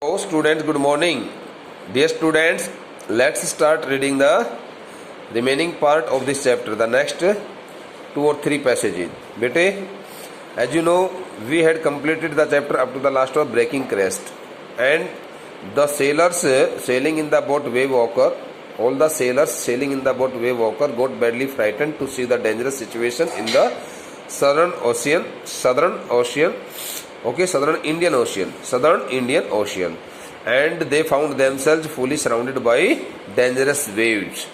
So students, good morning. Dear students, let's start reading the remaining part of this chapter, the next 2 or 3 passages. Bete, as you know, we had completed the chapter up to the last of breaking crest, and the sailors sailing in the boat Wave Walker, all the sailors sailing in the boat Wave Walker got badly frightened to see the dangerous situation in the southern Indian Ocean, and they found themselves fully surrounded by dangerous waves.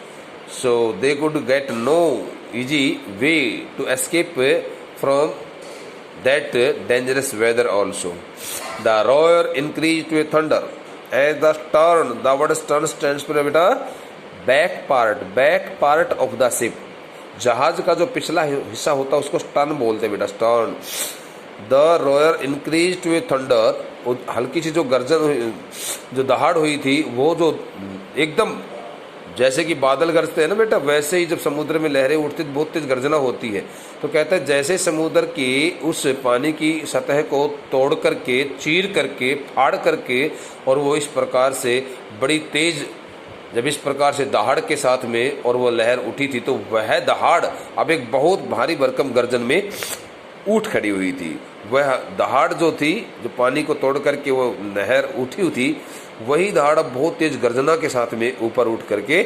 So they could get no easy way to escape from that dangerous weather also. The roar increased to a thunder as the stern, the word stern stands for beta back part of the ship. जहाज का जो पिछला हिस्सा होता है उसको stern बोलते हैं बेटा, stern. The roar increase to a thunder, हल्की सी जो गर्जन, जो दहाड़ हुई थी, वो जो एकदम जैसे कि बादल गरजते हैं ना बेटा, वैसे ही जब समुद्र में लहरें उठती तो बहुत तेज गर्जना होती है. तो कहता है जैसे समुद्र की उस पानी की सतह को तोड़ करके, चीर करके, फाड़ करके, और वो इस प्रकार से बड़ी तेज, जब इस प्रकार से दहाड़ के साथ में और वो लहर उठी थी, तो वह दहाड़ अब एक बहुत भारी भरकम गर्जन में उठ खड़ी हुई थी. वह दहाड़ जो थी, जो पानी को तोड़ करके वो लहर उठी थी, वही दहाड़ अब बहुत तेज गर्जना के साथ में ऊपर उठ करके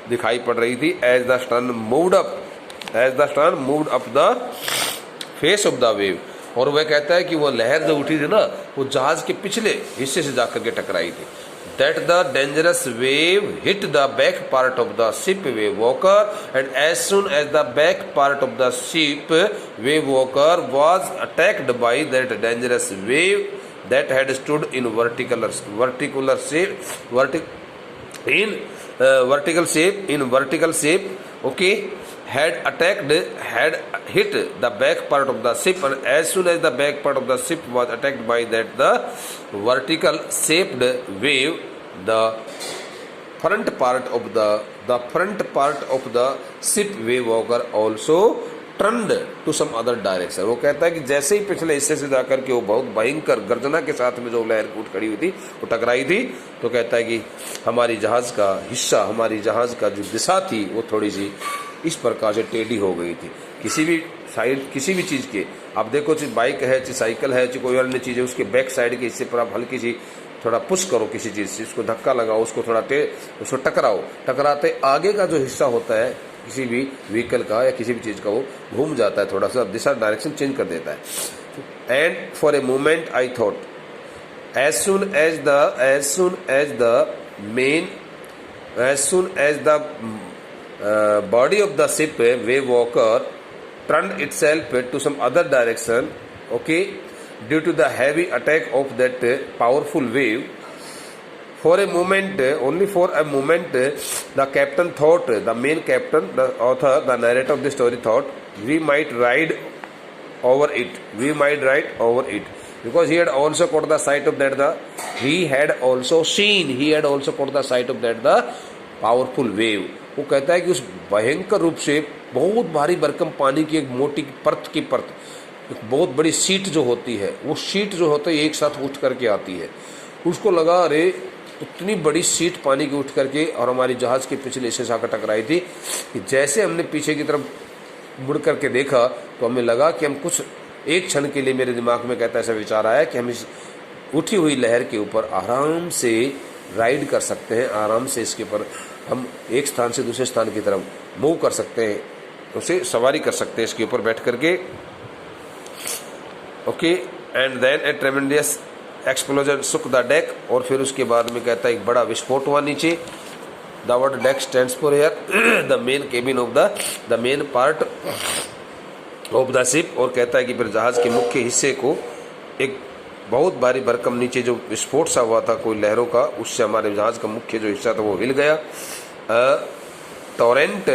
दिखाई पड़ रही थी. As the stern moved up the face of the wave. और वह कहता है कि वो लहर जो उठी थी ना, वो जहाज के पिछले हिस्से से जाकर के टकराई थी. That the dangerous wave hit the back part of the ship Wave Walker, and as soon as the back part of the ship Wave Walker was attacked by that dangerous wave that had stood in vertical shape, okay, had hit the back part of the ship, and as soon as the back part of the ship was attacked by that the vertical shaped wave, the front part of the ship Wave Walker also turned to some other direction. वो कहता है कि जैसे ही पिछले हिस्से से जाकर के वो बहुत भयंकर गर्जना के साथ में जो लहर उठ खड़ी हुई थी, वो टकराई थी, तो कहता है कि हमारी जहाज का हिस्सा, हमारी जहाज का जो दिशा थी, वो थोड़ी सी इस प्रकार से टेढ़ी हो गई थी. किसी भी साइड, किसी भी चीज़ के, आप देखो चाहे बाइक है, चाहे साइकिल है, चाहे कोई अन्य चीज़ है, उसके बैक साइड के हिस्से पर आप हल्की सी थोड़ा पुश करो किसी चीज़ से, उसको धक्का लगाओ, उसको थोड़ा उसको टकराओ, टकराते आगे का जो हिस्सा होता है किसी भी व्हीकल का या किसी भी चीज़ का, वो घूम जाता है, थोड़ा सा दिशा, डायरेक्शन चेंज कर देता है. And for a moment I thought, as soon as the body of the ship Wave Walker turned itself to some other direction, okay, due to the heavy attack of that powerful wave, for a moment, only for a moment, the captain thought, the main captain, the author, the narrator of the story thought, we might ride over it, because he had also caught the sight of that the powerful wave. वो कहता है कि उस भयंकर रूप से बहुत भारी भरकम पानी की एक मोटी परत, एक बहुत बड़ी सीट जो होती है, वो सीट जो होता है एक साथ उठ करके आती है. उसको लगा अरे इतनी बड़ी सीट पानी की उठ करके और हमारी जहाज के पिछले हिस्से से आकर टकराई थी, कि जैसे हमने पीछे की तरफ मुड़ करके देखा तो हमें लगा कि हम कुछ एक क्षण के लिए, मेरे दिमाग में कहता है, ऐसा विचार आया कि हम इस उठी हुई लहर के ऊपर आराम से राइड कर सकते हैं, आराम से इसके ऊपर हम एक स्थान से दूसरे स्थान की तरफ मूव कर सकते हैं, उसे सवारी कर सकते हैं इसके ऊपर बैठ करके. Okay, and then a tremendous explosion shook the deck, और फिर उसके बाद में कहता है एक बड़ा विस्फोट हुआ नीचे. The word deck stands for here the main cabin of the main part of the ship. और कहता है कि फिर जहाज के मुख्य हिस्से को एक बहुत भारी भरकम नीचे जो विस्फोट सा हुआ था कोई लहरों का, उससे हमारे जहाज का मुख्य जो हिस्सा था वो हिल गया. Torrent,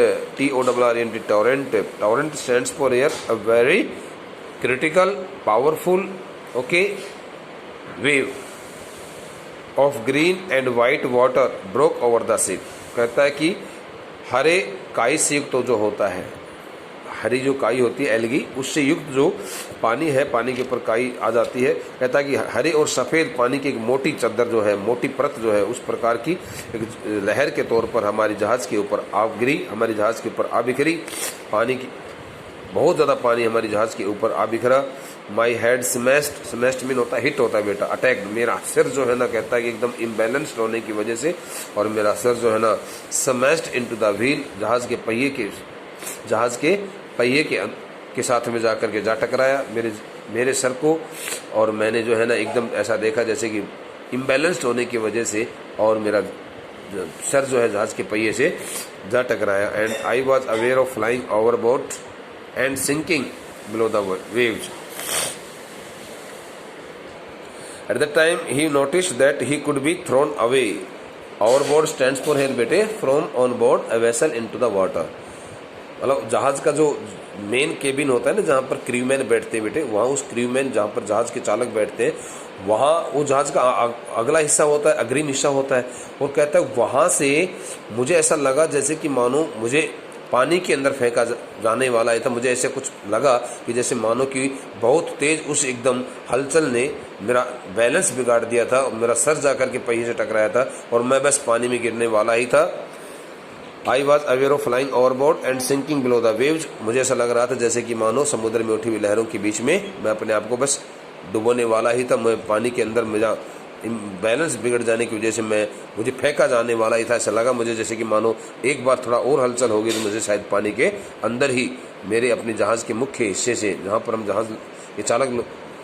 TORRENT, torrent stands for here a very critical powerful, okay, wave of green and white water broke over the ship. कहता है कि हरे काई से युक्त तो जो होता है, हरी जो काई होती है एल्गी, उससे युक्त जो पानी है, पानी के ऊपर काई आ जाती है। कहता है कि हरे और सफ़ेद पानी की एक मोटी चद्दर जो है, मोटी परत जो है, उस प्रकार की एक लहर के तौर पर हमारी जहाज़ के ऊपर आ गिरी, हमारी जहाज़ के ऊपर आ बिखरी। पानी की बहुत ज़्यादा पानी हमारी जहाज़ के ऊपर आ बिखरा। My head smashed, smashed mean होता है हिट होता है बेटा, अटैक्ड। मेरा सिर जो है ना, कहता है कि एकदम इम्बैलेंस्ड होने की वजह से, और मेरा सिर जो है ना स्मैश्ड इनटू द व्हील, जहाज़ के पहिए के साथ में जाकर के जा टकराया मेरे सर को। और मैंने जो है ना एकदम ऐसा देखा जैसे कि इम्बैलेंस्ड होने की वजह से, और मेरा सर जो है जहाज़ के पहिए से जा टकराया। And I was aware of flying overboard and sinking below the waves. At that time he noticed that he could be thrown away. Overboard stands for here बेटे from on board a vessel into the water. मतलब जहाज़ का जो main cabin होता है ना, जहाँ पर क्रूमैन बैठते हैं बेटे, वहाँ उस क्रूमैन जहाँ पर जहाज़ के चालक बैठते हैं, वहाँ वो जहाज़ का अगला हिस्सा होता है, अग्रिम हिस्सा होता है। और कहता है वहाँ से मुझे ऐसा लगा जैसे कि मानो मुझे पानी के अंदर फेंका जाने वाला है था। मुझे ऐसे कुछ लगा कि जैसे मानो कि बहुत तेज़ उस एकदम हलचल ने मेरा बैलेंस बिगाड़ दिया था, मेरा सर जाकर के पहिए से टकराया था और मैं बस पानी में गिरने वाला ही था। I was aware of flying overboard and sinking below the waves. मुझे ऐसा लग रहा था जैसे कि मानो समुद्र में उठी हुई लहरों के बीच में मैं अपने आप को बस डुबोने वाला ही था। मैं पानी के अंदर मेरा बैलेंस बिगड़ जाने की वजह से मुझे फेंका जाने वाला ही था। ऐसा लगा मुझे जैसे कि मानो एक बार थोड़ा और हलचल होगी तो मुझे शायद पानी के अंदर ही मेरे अपने जहाज़ के मुख्य हिस्से से, जहाँ पर हम जहाज़ ये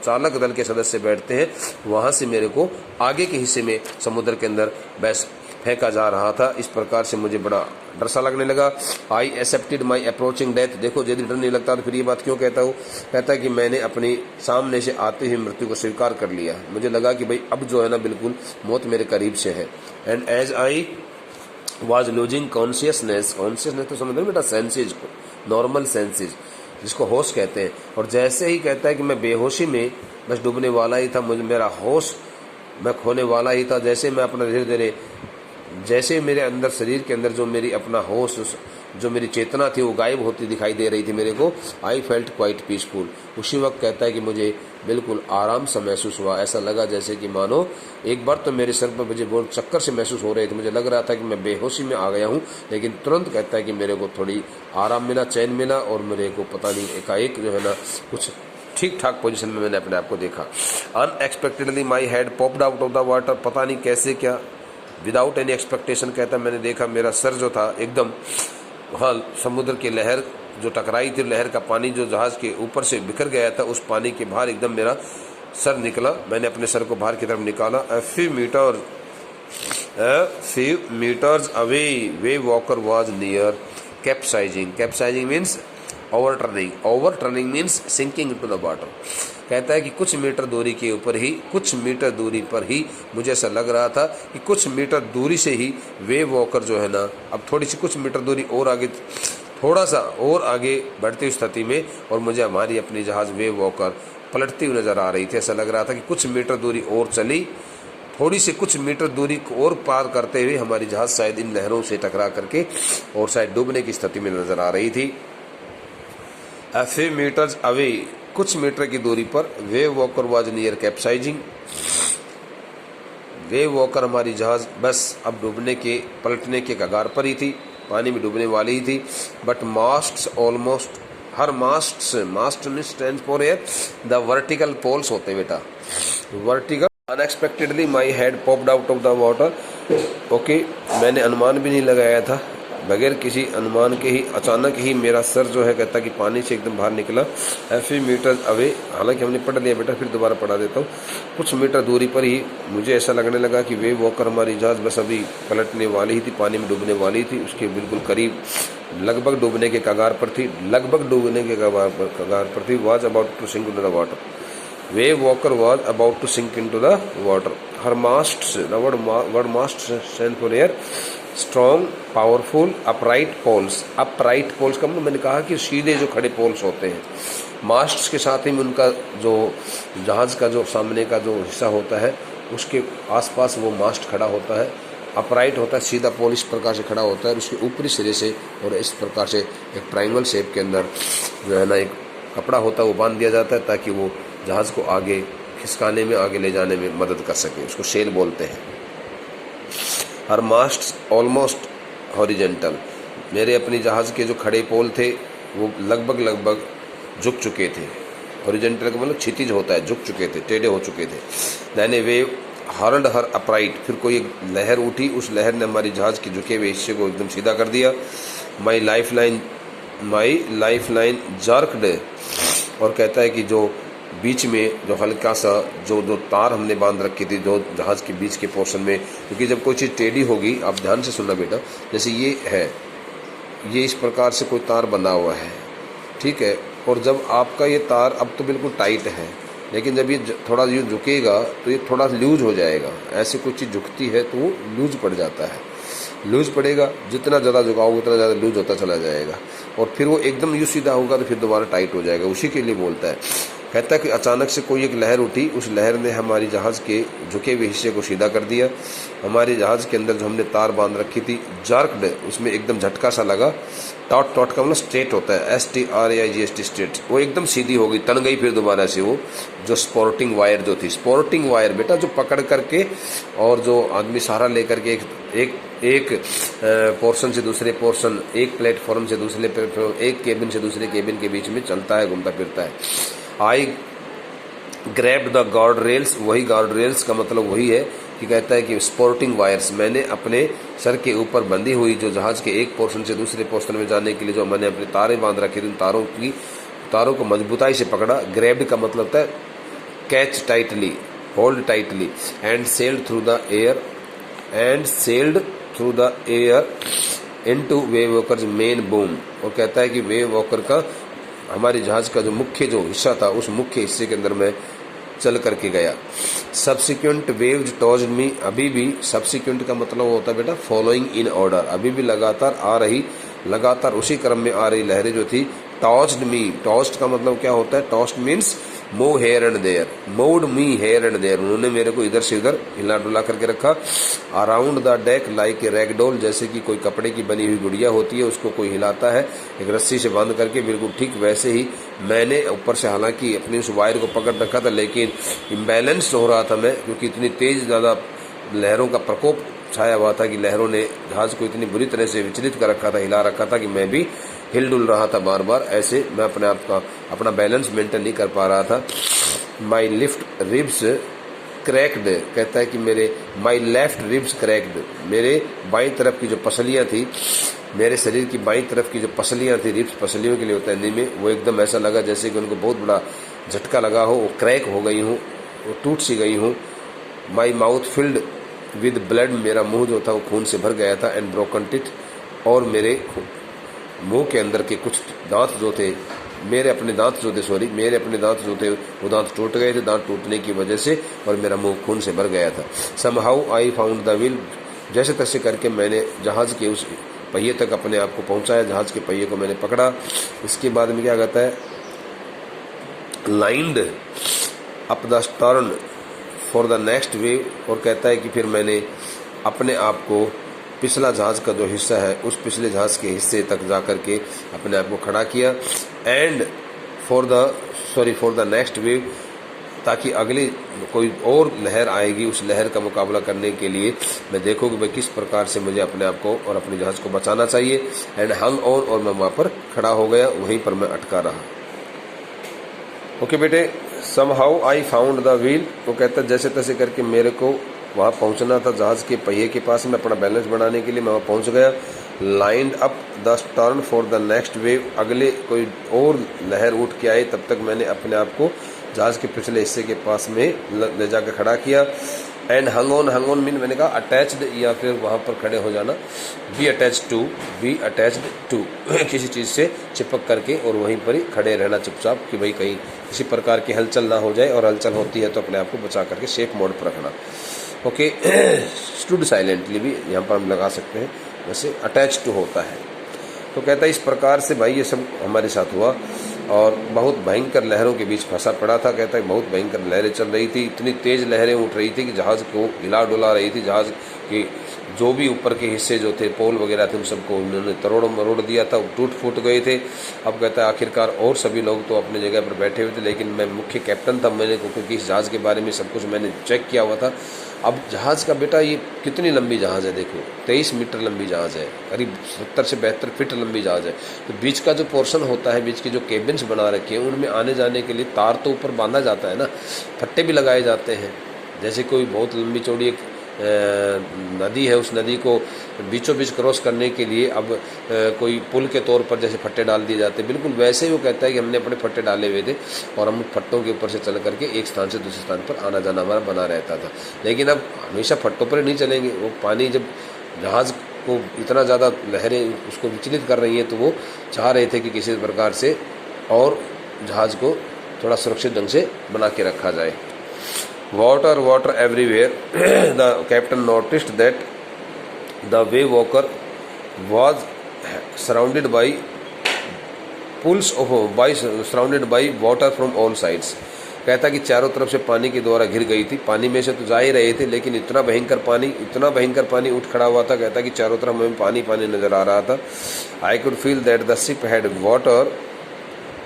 चालक दल के सदस्य बैठते हैं, वहाँ से मेरे को आगे के हिस्से में समुद्र के अंदर बस फेंका जा रहा था। इस प्रकार से मुझे बड़ा डर सा लगने लगा। I accepted my approaching death. देखो यदि डर नहीं लगता तो फिर ये बात क्यों कहता हूँ। कहता है कि मैंने अपनी सामने से आते हुए मृत्यु को स्वीकार कर लिया। मुझे लगा कि भाई अब जो है ना बिल्कुल मौत मेरे करीब से है। And as I was losing consciousness तो समझ लो बेटा सेंसेज को, नॉर्मल सेंसेज जिसको होश कहते हैं। और जैसे ही कहता है कि मैं बेहोशी में बस डूबने वाला ही था, मुझे मेरा होश मैं खोने वाला ही था। जैसे मैं अपना धीरे धीरे, जैसे मेरे अंदर शरीर के अंदर जो मेरी अपना होश, जो मेरी चेतना थी वो गायब होती दिखाई दे रही थी मेरे को। I felt quite peaceful. उसी वक्त कहता है कि मुझे बिल्कुल आराम सा महसूस हुआ। ऐसा लगा जैसे कि मानो एक बार तो मेरे सर पर मुझे बहुत चक्कर से महसूस हो रहे थे, मुझे लग रहा था कि मैं बेहोशी में आ गया हूँ, लेकिन तुरंत कहता है कि मेरे को थोड़ी आराम मिला, चैन मिला, और मेरे को पता नहीं एकाएक जो है ना कुछ ठीक ठाक पोजीशन में मैंने अपने आप को देखा। Unexpectedly my head popped out of the water. पता नहीं कैसे क्या, विदाउट एनी एक्सपेक्टेशन कहता मैंने देखा मेरा सर जो था एकदम, हाँ, समुद्र की लहर जो टकराई थी, लहर का पानी जो जहाज़ के ऊपर से बिखर गया था, उस पानी के बाहर एकदम मेरा सर निकला। मैंने अपने सर को बाहर की तरफ निकाला। a few meters away wave walker was near capsizing. Capsizing means overturning means sinking into the water. कहता है कि कुछ मीटर दूरी के ऊपर ही, कुछ मीटर दूरी पर ही मुझे ऐसा लग रहा था कि कुछ मीटर दूरी से ही वेव वॉकर जो है ना, अब थोड़ी सी कुछ मीटर दूरी और आगे, थोड़ा सा और आगे बढ़ती हुई स्थिति में, और मुझे हमारी अपनी जहाज़ वेव वॉकर पलटती हुई नज़र आ रही थी। ऐसा लग रहा था कि कुछ मीटर दूरी और चली, थोड़ी सी कुछ मीटर दूरी को और पार करते हुए हमारी जहाज़ शायद इन लहरों से टकरा करके और शायद डूबने की स्थिति में नज़र आ रही थी। A few meters away, कुछ मीटर की दूरी पर wave Walker was near capsizing. Wave walker हमारी जहाज़ बस अब डूबने के, पलटने के कगार पर ही थी, पानी में डूबने वाली ही थी। But masts almost, her mast stand for air, the vertical poles होते हैं बेटा, vertical. Unexpectedly my head popped out of the water. Okay, मैंने अनुमान भी नहीं लगाया था, बगैर किसी अनुमान के ही अचानक ही मेरा सर जो है कहता कि पानी से एकदम बाहर निकला। एफी मीटर अवे, हालांकि हमने पढ़ लिया बेटा, फिर दोबारा पढ़ा देता हूँ। कुछ मीटर दूरी पर ही मुझे ऐसा लगने लगा कि वेव वॉकर हमारी जहाज़ बस अभी पलटने वाली ही थी, पानी में डूबने वाली थी, उसके बिल्कुल करीब, लगभग डूबने के कगार पर थी, लगभग डूबने के कगार पर थी। Was about to sink into the water, Wave Walker was about to sink into the water. Her masts, the word mast stand for air, strong, powerful, upright poles. Upright poles का मतलब मैंने कहा कि सीधे जो खड़े पोल्स होते हैं। मास्ट्स के साथ ही में उनका जो जहाज़ का जो सामने का जो हिस्सा होता है उसके आसपास वो मास्ट खड़ा होता है, अपराइट होता है, सीधा पोल इस प्रकार से खड़ा होता है, और उसके ऊपरी सिरे से और इस प्रकार से एक ट्रायंगल शेप के अंदर जो है ना एक कपड़ा होता है वो बांध दिया जाता है, ताकि वो जहाज़ को आगे खिसकाने में, आगे ले जाने में मदद कर सके। उसको सेल बोलते हैं। हर मास्ट ऑलमोस्ट हॉरिजेंटल, मेरे अपने जहाज़ के जो खड़े पोल थे वो लगभग झुक चुके थे। हॉरिजेंटल का मतलब क्षितिज होता है, झुक चुके थे, टेढ़े हो चुके थे। देन ए वेव हर्ल्ड हर अपराइट, फिर कोई एक लहर उठी, उस लहर ने हमारी जहाज़ के झुके हुए हिस्से को एकदम सीधा कर दिया। माई लाइफ लाइन जर्कड, और कहता है कि जो बीच में जो हल्का सा जो तार हमने बांध रखी थी जो जहाज़ के बीच के पोर्शन में, क्योंकि जब कोई चीज़ टेढ़ी होगी, आप ध्यान से सुनना बेटा, जैसे ये है, ये इस प्रकार से कोई तार बंधा हुआ है, ठीक है, और जब आपका ये तार अब तो बिल्कुल टाइट है, लेकिन जब ये थोड़ा यूँ झुकेगा तो ये थोड़ा लूज हो जाएगा। ऐसे कोई चीज़ झुकती है तो वो लूज पड़ जाता है, लूज पड़ेगा, जितना ज़्यादा झुकाओगे उतना ज़्यादा लूज होता चला जाएगा, और फिर वो एकदम यूँ सीधा होगा तो फिर दोबारा टाइट हो जाएगा। उसी के लिए बोलता है, कहता है कि अचानक से कोई एक लहर उठी, उस लहर ने हमारी जहाज़ के झुके हुए हिस्से को सीधा कर दिया। हमारी जहाज़ के अंदर जो हमने तार बांध रखी थी जर्कड, उसमें एकदम झटका सा लगा। टॉट का मतलब स्ट्रेट होता है, STRAIGST स्ट्रेट, वो एकदम सीधी हो गई, तन गई फिर दोबारा से वो जो स्पोर्टिंग वायर जो थी। स्पोर्टिंग वायर बेटा जो पकड़ करके और जो आदमी सहारा लेकर के एक पोर्शन से दूसरे पोर्शन, एक प्लेटफॉर्म से दूसरे प्लेटफॉर्म, एक केबिन से दूसरे केबिन के बीच में चलता है, घूमता फिरता है। आई ग्रैब द गार्ड रेल्स, वही गार्ड रेल्स का मतलब वही है कि कहता है कि स्पोर्टिंग वायर्स, मैंने अपने सर के ऊपर बंधी हुई जो जहाज़ के एक पोर्शन से दूसरे पोर्शन में जाने के लिए जो मैंने अपने तारें बांध रखी थी, उन तारों को मजबूताई से पकड़ा। ग्रैब्ड का मतलब होता है catch tightly, hold tightly, and sailed through the air into wave walkers main boom. और कहता है कि वेव वॉकर का हमारे जहाज़ का जो मुख्य जो हिस्सा था, उस मुख्य हिस्से के अंदर मैं चल करके गया। सब्सिक्वेंट वेव्स टॉज्ड मी, अभी भी सब्सिक्वेंट का मतलब होता है बेटा फॉलोइंग इन ऑर्डर, अभी भी लगातार उसी क्रम में आ रही लहरें जो थी। टॉज्ड मी, टॉज्ड का मतलब क्या होता है, tossed means move here and there, moved me here and there, उन्होंने मेरे को इधर से उधर हिला डुला करके रखा। Around the deck like a ragdoll, जैसे कि कोई कपड़े की बनी हुई गुड़िया होती है, उसको कोई हिलाता है एक रस्सी से बांध करके, बिल्कुल ठीक वैसे ही मैंने ऊपर से हालांकि अपनी उस वायर को पकड़ रखा था, लेकिन इम्बैलेंस हो रहा था मैं, क्योंकि इतनी तेज़ ज़्यादा लहरों का प्रकोप छाया हुआ था कि लहरों ने जहाज़ को इतनी बुरी तरह से विचलित कर रखा था, हिला रखा था कि मैं भी हिल डुल रहा था बार बार, ऐसे मैं अपना बैलेंस मेंटेन नहीं कर पा रहा था। माई लिफ्ट रिब्स क्रैक्ड, कहता है कि माई लेफ्ट रिब्स क्रैक्ड, मेरे बाईं तरफ की जो पसलियाँ थी, मेरे शरीर की बाईं तरफ की जो पसलियाँ थी, रिब्स पसलियों के लिए होता है हिंदी में, वो एकदम ऐसा लगा जैसे कि उनको बहुत बड़ा झटका लगा हो, वो क्रैक हो गई हूँ, वो टूट सी गई हूँ। My mouth filled with blood, मेरा मुंह जो था वो खून से भर गया था। एंड ब्रोकन टिथ, और मेरे मुंह के अंदर के कुछ दांत जो थे, मेरे अपने दांत जो थे वो दांत टूट गए थे, दांत टूटने की वजह से, और मेरा मुंह खून से भर गया था। Somehow I found the wheel, जैसे तैसे करके मैंने जहाज़ के उस पहिए तक अपने आप को पहुंचाया, जहाज़ के पहिए को मैंने पकड़ा। इसके बाद में क्या कहता है, lined up the stern for the next wave, और कहता है कि फिर मैंने अपने आप को पिछला जहाज़ का जो हिस्सा है उस पिछले जहाज़ के हिस्से तक जा कर के अपने आप को खड़ा किया। And for the next wave, ताकि अगली कोई और लहर आएगी, उस लहर का मुकाबला करने के लिए मैं देखूँ कि भाई किस प्रकार से मुझे अपने आप को और अपने जहाज़ को बचाना चाहिए। एंड हंग ऑन, और मैं वहाँ पर खड़ा हो गया, वहीं पर मैं अटका रहा। ओके बेटे, somehow I found the wheel, वो कहता है जैसे तैसे करके मेरे को वहाँ पहुँचना था जहाज़ के पहिए के पास में, अपना बैलेंस बढ़ाने के लिए मैं वहाँ पहुँच गया। Lined up the stern for the next wave, अगले कोई और लहर उठ के आई तब तक मैंने अपने आप को जहाज़ के पिछले हिस्से के पास में ले जाकर खड़ा किया। एंड हंग ऑन मीन मैंने कहा अटैच्ड, या फिर वहाँ पर खड़े हो जाना। बी अटैच्ड टू किसी चीज़ से चिपक करके और वहीं पर ही खड़े रहना चुपचाप, कि भाई कहीं किसी प्रकार की हलचल ना हो जाए, और हलचल होती है तो अपने आप को बचा करके सेफ मोड पर रखना। ओके, स्टूड साइलेंटली भी यहाँ पर हम लगा सकते हैं, वैसे अटैच टू होता है। तो कहता है इस प्रकार से भाई ये सब हमारे साथ हुआ, और बहुत भयंकर लहरों के बीच फंसा पड़ा था। कहता है बहुत भयंकर लहरें चल रही थी, इतनी तेज़ लहरें उठ रही थी कि जहाज़ को हिला डुला रही थी, जहाज़ कि जो भी ऊपर के हिस्से जो थे पोल वगैरह थे उन सबको उन्होंने तोड़ मरोड़ दिया था, टूट फूट गए थे। अब कहता है आखिरकार और सभी लोग तो अपनी जगह पर बैठे हुए थे, लेकिन मैं मुख्य कैप्टन था, मैंने क्योंकि इस जहाज़ के बारे में सब कुछ मैंने चेक किया हुआ था। अब जहाज़ का बेटा ये कितनी लंबी जहाज़ है, देखो 23 मीटर लंबी जहाज़ है, करीब 70 से 72 फीट लंबी जहाज़ है। तो बीच का जो पोर्शन होता है, बीच के जो केबिन्स बना रखे हैं, उनमें आने जाने के लिए तार तो ऊपर बांधा जाता है ना, फट्टे भी लगाए जाते हैं। जैसे कोई बहुत लंबी चौड़ी एक नदी है, उस नदी को बीचों बीच क्रॉस करने के लिए अब कोई पुल के तौर पर जैसे फट्टे डाल दिए जाते हैं, बिल्कुल वैसे ही वो कहता है कि हमने अपने फट्टे डाले हुए थे और हम फट्टों के ऊपर से चल करके एक स्थान से दूसरे स्थान पर आना जाना हमारा बना रहता था। लेकिन अब हमेशा फट्टों पर नहीं चलेंगे, वो पानी जब जहाज़ को इतना ज़्यादा लहरें उसको विचलित कर रही हैं, तो वो चाह रहे थे कि किसी प्रकार से और जहाज़ को थोड़ा सुरक्षित ढंग से बना के रखा जाए। Water everywhere. The captain noticed that the wave walker was surrounded by surrounded by water from all sides. कहता कि चारों तरफ से पानी के द्वारा घिर गई थी। पानी में से तो जा ही रहे थे, लेकिन इतना भयंकर पानी उठ खड़ा हुआ था। कहता कि चारों तरफ हमें पानी नजर आ रहा था। I could feel that the ship had water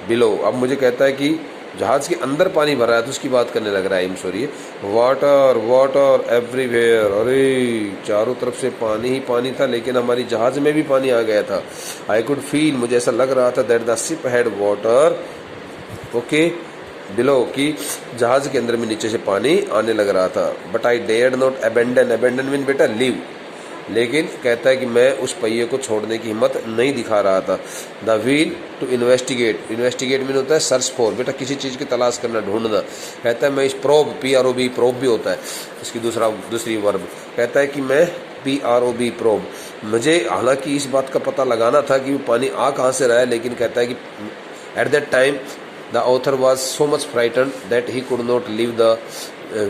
below. अब मुझे कहता है कि जहाज़ के अंदर पानी भर रहा है, तो उसकी बात करने लग रहा है। Sorry, water everywhere. अरे चारों तरफ से पानी ही पानी था, लेकिन हमारी जहाज़ में भी पानी आ गया था। आई कुड फील, मुझे ऐसा लग रहा था, that the ship had water okay below, कि जहाज़ के अंदर में नीचे से पानी आने लग रहा था। But I dared not abandon mean बेटा लीव। लेकिन कहता है कि मैं उस पहिए को छोड़ने की हिम्मत नहीं दिखा रहा था। The wheel to investigate mean होता है सर्च फॉर, बेटा किसी चीज़ की तलाश करना, ढूंढना। कहता है मैं इस प्रोब, PROB प्रोब भी होता है इसकी दूसरी वर्ब। कहता है कि मैं PROB प्रोब, मुझे हालांकि इस बात का पता लगाना था कि वो पानी आ कहाँ से रहा है, लेकिन कहता है कि at that time the author was so much frighten that he could not leave the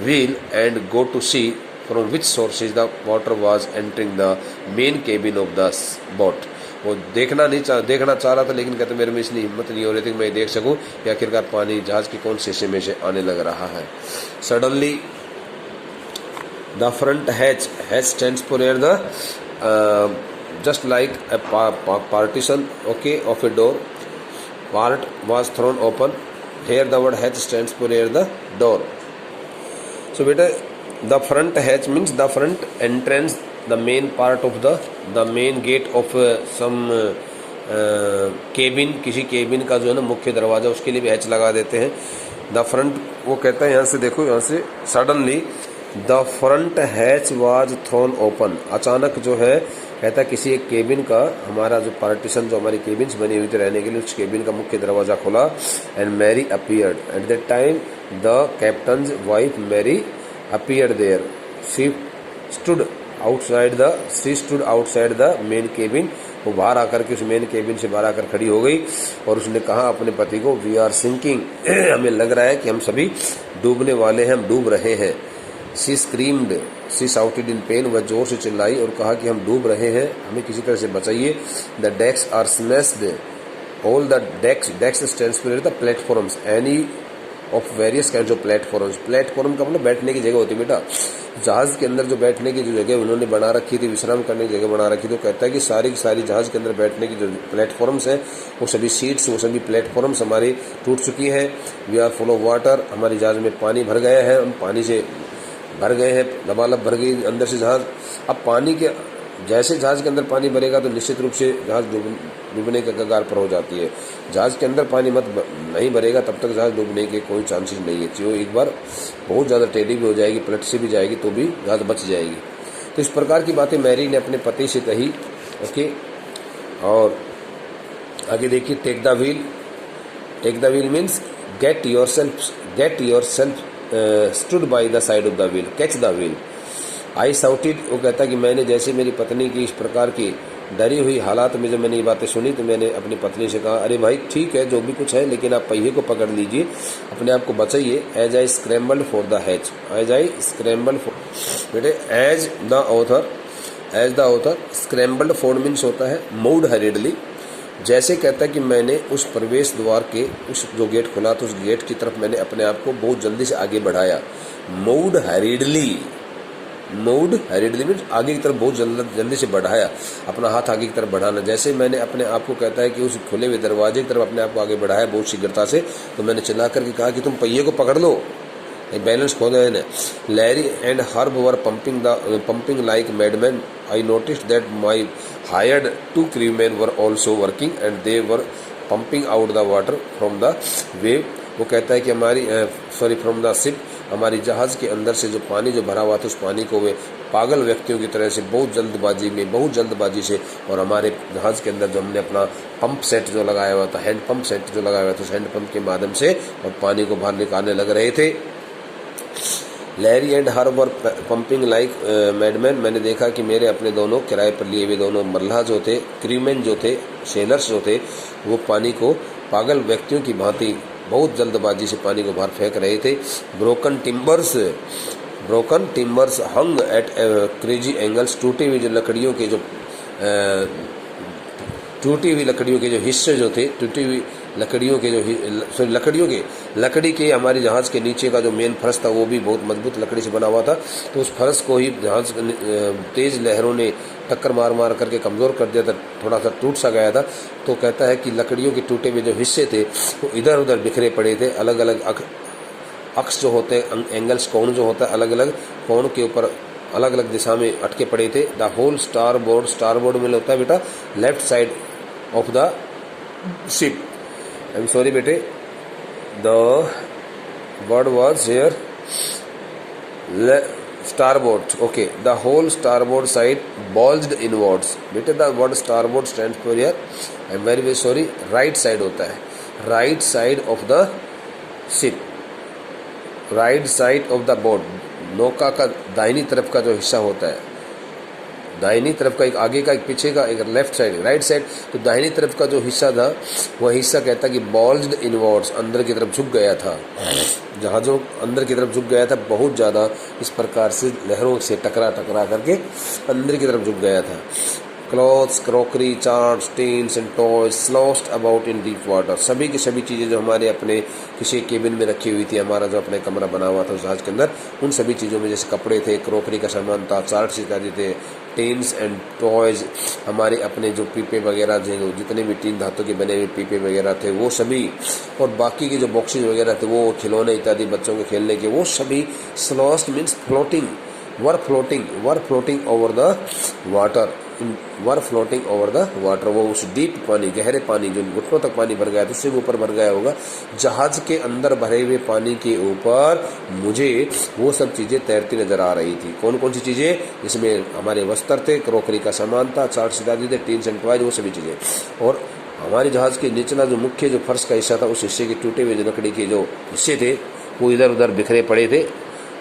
wheel and go to see from which sources the water was entering the main cabin of the boat. वो देखना चाह रहा था, लेकिन कहते मेरे में इतनी हिम्मत नहीं हो रही थी कि मैं देख सकूं कि आखिरकार पानी जहाज़ के कौन से हिस्से में से आने लग रहा है। Suddenly the front hatch stands for air the just like a partition of a door part was thrown open. Here the word hatch stands for air the door. So बेटा the front hatch means the front entrance, the main part of the main gate of some cabin, किसी cabin का जो है ना मुख्य दरवाजा, उसके लिए भी हैच लगा देते हैं। the front, वो कहता है यहाँ से देखो, यहाँ से suddenly the front hatch was thrown open. अचानक जो है कहता है किसी एक केबिन का, हमारा जो पार्टीशन जो हमारी केबिन्स बनी हुई थी रहने के लिए, उस केबिन का मुख्य दरवाजा खुला। And Mary appeared at that time the captain's wife Mary appeared there. She stood outside the main cabin. वो बाहर आकर के उस मेन केबिन से बाहर आकर खड़ी हो गई और उसने कहा अपने पति को, वी आर सिंकिंग, हमें लग रहा है कि हम सभी डूबने वाले हैं, हम डूब रहे हैं। She screamed, she shouted in pen, वह जोर से चिल्लाई और कहा कि हम डूब रहे हैं, हमें किसी तरह से बचाइए। The decks are smashed, all the decks stands for the platforms, any of various kind of platforms. Platform का मतलब बैठने की जगह होती है बेटा। जहाज़ के अंदर जो बैठने की जो जगह उन्होंने बना रखी थी, विश्राम करने की जगह बना रखी थी, तो कहता है कि सारी की सारी जहाज़ के अंदर बैठने की जो प्लेटफॉर्म्स हैं, वो सभी सीट्स, वो सभी प्लेटफॉर्म्स हमारी टूट चुकी हैं। We are full of water, हमारी जहाज़ में पानी भर गया है, हम पानी से भर गए हैं, लबालब भर गई अंदर से जहाज़। अब पानी के जैसे जहाज़ के अंदर पानी भरेगा तो निश्चित रूप से जहाज़ डूबने के कगार पर हो जाती है। जहाज़ के अंदर पानी नहीं भरेगा तब तक जहाज़ डूबने के कोई चांसेस नहीं है। जो एक बार बहुत ज़्यादा टेढ़ी भी हो जाएगी, पलट से भी जाएगी, तो भी जहाज़ बच जाएगी। तो इस प्रकार की बातें मैरी ने अपने पति से कही। ओके, और आगे देखिए, take the wheel means get yourself stood by the side of the wheel, catch the wheel. I shouted, वो कहता कि मैंने जैसे मेरी पत्नी की इस प्रकार की डरी हुई हालात में जब मैंने ये बातें सुनी, तो मैंने अपनी पत्नी से कहा, अरे भाई ठीक है जो भी कुछ है, लेकिन आप पहिए को पकड़ लीजिए, अपने आप को बचाइए। As I scrambled for the hatch, बेटे as the author scrambled for means होता है मूव्ड हरीडली। जैसे कहता है कि मैंने उस प्रवेश द्वार के उस जो गेट खुला था, उस गेट की तरफ मैंने अपने आप को बहुत जल्दी से आगे बढ़ाया। मूव्ड हरीडली, मूव्ड हरीडली मीन्स आगे की तरफ बहुत जल्दी से बढ़ाया, अपना हाथ आगे की तरफ बढ़ाना। जैसे मैंने अपने आप को कहता है कि उस खुले हुए दरवाजे की तरफ अपने आप को आगे बढ़ाया बहुत शीघ्रता से, तो मैंने चिल्ला करके कहा कि तुम पहिए को पकड़ लो, बैलेंस खो गए। Larry and Herb were pumping like madman. I noticed that my hired 2 crewmen were also working and they were pumping out the water from the wave. वो कहता है कि फ्रॉम द शिप, हमारी जहाज़ के अंदर से जो पानी जो भरा हुआ था उस पानी को वे पागल व्यक्तियों की तरह से बहुत जल्दबाजी से, और हमारे जहाज़ के अंदर जो हमने अपना पंप सेट जो लगाया हुआ था, हैंड पंप सेट जो लगाया हुआ था, उस हैंड पंप के माध्यम से और पानी को बाहर निकालने लग रहे थे। Larry and her were pumping like madman. मैंने देखा कि मेरे अपने दोनों किराए पर लिए हुए दोनों मल्लाह जो थे, क्रीमैन जो थे, सेलर्स जो थे, वो पानी को पागल व्यक्तियों की भांति बहुत जल्दबाजी से पानी को बाहर फेंक रहे थे। ब्रोकन टिम्बर्स हंग एट क्रेजी एंगल्स। टूटी हुई लकड़ियों के जो हिस्से जो थे, लकड़ी के हमारी जहाज़ के नीचे का जो मेन फर्श था वो भी बहुत मजबूत लकड़ी से बना हुआ था। तो उस फर्श को ही जहाज़ तेज़ लहरों ने टक्कर मार करके कमज़ोर कर दिया था, थोड़ा सा टूट सा गया था। तो कहता है कि लकड़ियों के टूटे हुए जो हिस्से थे वो इधर उधर बिखरे पड़े थे, अलग अलग अक्ष जो होते हैं, एंगल्स, कोण जो होता है, अलग अलग कोण के ऊपर अलग अलग दिशा में अटके पड़े थे। द होल स्टारबोर्ड में होता है बेटा left side of the ship. I am sorry बेटे, the word was here starboard. Okay, the whole starboard side bulged inwards. बेटे द वर्ड starboard stands for here, I am very sorry, right side होता है, right side of the ship, right side of the boat। नौका का दाहिनी तरफ का जो हिस्सा होता है, दाहिनी तरफ का एक आगे का एक पीछे का, एक लेफ्ट साइड राइट साइड, तो दाहिनी तरफ का जो हिस्सा था वह हिस्सा कहता कि बॉल्ज्ड इनवर्ड्स, अंदर की तरफ झुक गया था। जहाज़ों अंदर की तरफ झुक गया था बहुत ज़्यादा, इस प्रकार से लहरों से टकरा करके अंदर की तरफ झुक गया था। Clothes, crockery, charts, tins and toys sloshed about in deep water. सभी की सभी चीज़ें जो हमारे अपने किसी केबिन में रखी हुई थी, हमारा जो अपने कमरा बना हुआ था उस जहाज़ के अंदर, उन सभी चीज़ों में जैसे कपड़े थे, क्रॉकरी का सामान था, चार्ट्स इत्यादि थे, टीन्स एंड टॉयज, हमारे अपने जो पीपे वगैरह थे, जितने भी टीन धातु के बने हुए पीपे वगैरह थे वो सभी, और बाकी के जो बॉक्सेज वगैरह थे वो खिलौने इत्यादि बच्चों के खेलने के, वो सभी sloshed means floating, were floating over the water, वो उस डीप पानी, गहरे पानी जो घुटनों तक पानी भर गया था उससे भी ऊपर भर गया होगा, जहाज के अंदर भरे हुए पानी के ऊपर मुझे वो सब चीज़ें तैरती नजर आ रही थी। कौन कौन सी चीज़ें? इसमें हमारे वस्त्र थे, क्रॉकरी का सामान था, चार्ट इत्यादि थे, टीन एंड टॉयज, वो सभी चीज़ें, और हमारे जहाज़ के निचला जो मुख्य जो फर्श का हिस्सा था उस हिस्से के टूटे हुए जो लकड़ी के जो हिस्से थे वो इधर उधर बिखरे पड़े थे,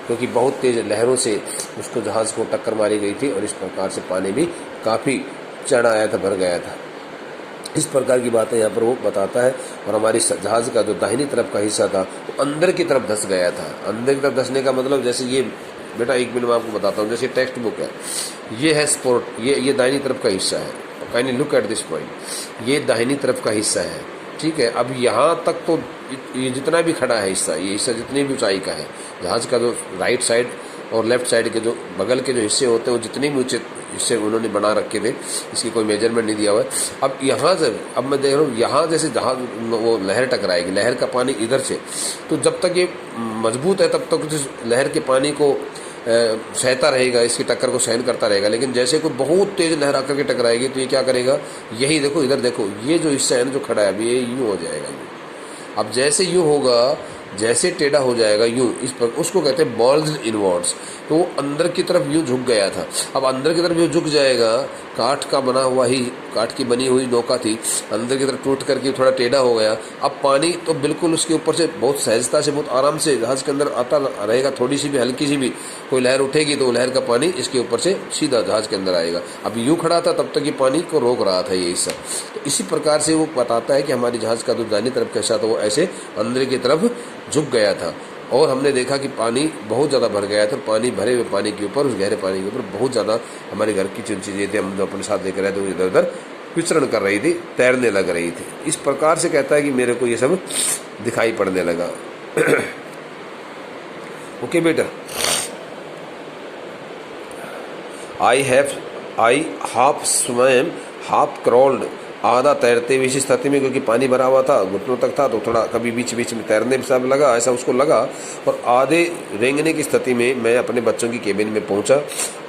क्योंकि बहुत तेज़ लहरों से उसको जहाज़ को टक्कर मारी गई थी और इस प्रकार से पानी भी काफ़ी चढ़ आया था, भर गया था। इस प्रकार की बातें यहाँ पर वो बताता है। और हमारी जहाज़ का जो दाहिनी तरफ का हिस्सा था वो अंदर की तरफ धंस गया था। अंदर की तरफ धंसने का मतलब, जैसे ये बेटा एक मिनट में आपको बताता हूँ, जैसे टेक्स्ट बुक है, ये है स्पोर्ट, ये दाहिनी तरफ का हिस्सा है, kindly look at this point, ये दाहिनी तरफ का हिस्सा है, ठीक है। अब यहाँ तक तो ये जितना भी खड़ा है हिस्सा, ये हिस्सा जितनी भी ऊंचाई का है, जहाज़ का जो राइट साइड और लेफ्ट साइड के जो बगल के जो हिस्से होते हैं वो जितने भी ऊंचे हिस्से उन्होंने बना रखे थे, इसकी कोई मेजरमेंट नहीं दिया हुआ है। अब यहाँ से अब मैं देख रहा हूँ, यहाँ जैसे जहाज वो लहर टकराएगी, लहर का पानी इधर से, तो जब तक ये मजबूत है तब तक इस लहर के पानी को सहता रहेगा, इसकी टक्कर को सहन करता रहेगा। लेकिन जैसे कोई बहुत तेज लहर आकर के टकराएगी तो ये क्या करेगा, यही देखो इधर देखो, ये जो हिस्सा है ना जो खड़ा है अभी, ये यूँ हो जाएगा, यूँ। अब जैसे यूँ होगा, जैसे टेढ़ा हो जाएगा यूँ, इस पर उसको कहते हैं बॉल्ज्ड इनवर्ड्स, तो वो अंदर की तरफ यूँ झुक गया था। अब अंदर की तरफ यूँ झुक जाएगा, काठ का बना हुआ ही, काठ की बनी हुई नौका थी, अंदर की तरफ टूट करके थोड़ा टेढ़ा हो गया। अब पानी तो बिल्कुल उसके ऊपर से बहुत सहजता से, बहुत आराम से जहाज़ के अंदर आता रहेगा, थोड़ी सी भी हल्की सी भी कोई लहर उठेगी तो लहर का पानी इसके ऊपर से सीधा जहाज़ के अंदर आएगा। अब यूँ खड़ा था तब तक ये पानी को रोक रहा था ये हिस्सा। तो इसी प्रकार से वो बताता है कि हमारी जहाज़ का जो दाहिनी तरफ का हिस्सा था वो ऐसे अंदर की तरफ झुक गया था, और हमने देखा कि पानी बहुत ज़्यादा भर गया था। पानी भरे हुए पानी के ऊपर, उस गहरे पानी के ऊपर बहुत ज़्यादा हमारे घर की जो चीज़ें थी हम जो अपने साथ लेकर आए थे वो इधर उधर विचरण कर रही थी, तैरने लग रही थी। इस प्रकार से कहता है कि मेरे को ये सब दिखाई पड़ने लगा। ओके बेटा, आई हाफ स्वयं हाफ क्रॉल्ड, आधा तैरते हुए इसी स्थिति में, क्योंकि पानी भरा हुआ था, घुटनों तक था, तो थोड़ा कभी बीच बीच में तैरने में सब लगा, ऐसा उसको लगा, और आधे रेंगने की स्थिति में मैं अपने बच्चों की केबिन में पहुंचा।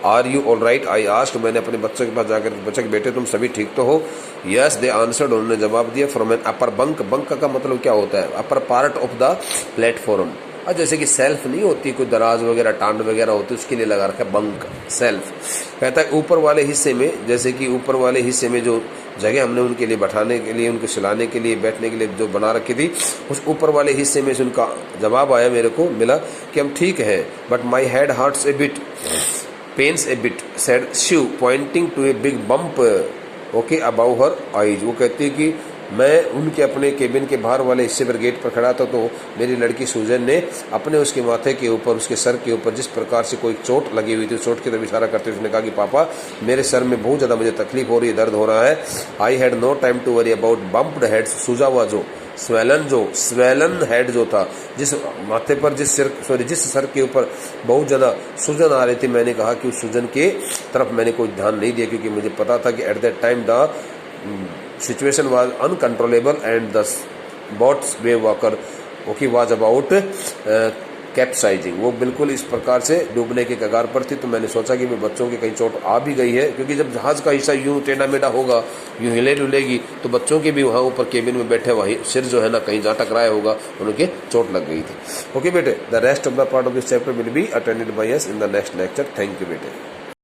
Are you all right, I asked, मैंने अपने बच्चों के पास जाकर बच्चे के बेटे तुम सभी ठीक तो हो? यस दे आंसर्ड, उन्होंने जवाब दिया। From an upper bunk, bunk का मतलब क्या होता है? Upper part of the platform, और जैसे कि सेल्फ नहीं होती, कोई दराज वगैरह टांड वगैरह होती है, उसके लिए लगा रखा है बंक, सेल्फ। कहता है ऊपर वाले हिस्से में, जैसे कि ऊपर वाले हिस्से में जो जगह हमने उनके लिए बैठाने के लिए, उनको सुलाने के लिए, बैठने के लिए जो बना रखी थी, उस ऊपर वाले हिस्से में से उनका जवाब आया, मेरे को मिला कि हम ठीक हैं, but my head hurts a bit, pains a bit, said Shiv pointing to a big bump okay above her eyes. वो कहती है कि मैं उनके अपने केबिन के बाहर वाले हिस्से पर गेट पर खड़ा था, तो मेरी लड़की सूजन ने अपने उसके माथे के ऊपर, उसके सर के ऊपर जिस प्रकार से कोई चोट लगी हुई थी, चोट की तरफ इशारा करते हुए उसने कहा कि पापा मेरे सर में बहुत ज़्यादा मुझे तकलीफ हो रही है, दर्द हो रहा है। I had no time to worry about bumped head, सूजा हुआ जो स्वेलन हेड जो था, जिस माथे पर जिस सर के ऊपर बहुत ज़्यादा सूजन आ रही थी, मैंने कहा कि उस सूजन के तरफ मैंने कोई ध्यान नहीं दिया, क्योंकि मुझे पता था कि at that time the situation was uncontrollable and the boat's wave walker okay was about capsizing. वो बिल्कुल इस प्रकार से डूबने के कगार पर थी। तो मैंने सोचा कि बच्चों की कहीं चोट आ भी गई है, क्योंकि जब जहाज का हिस्सा यूं टेढ़ा मेढ़ा होगा, यूं हिले डुलेगी, तो बच्चों के भी वहाँ ऊपर केबिन में बैठे वही सिर जो है ना कहीं जहाँ टकराया होगा, उनके चोट लग गई थी। ओके बेटे, the rest of the part of this chapter will be attended by us in the next lecture. Thank you बेटे।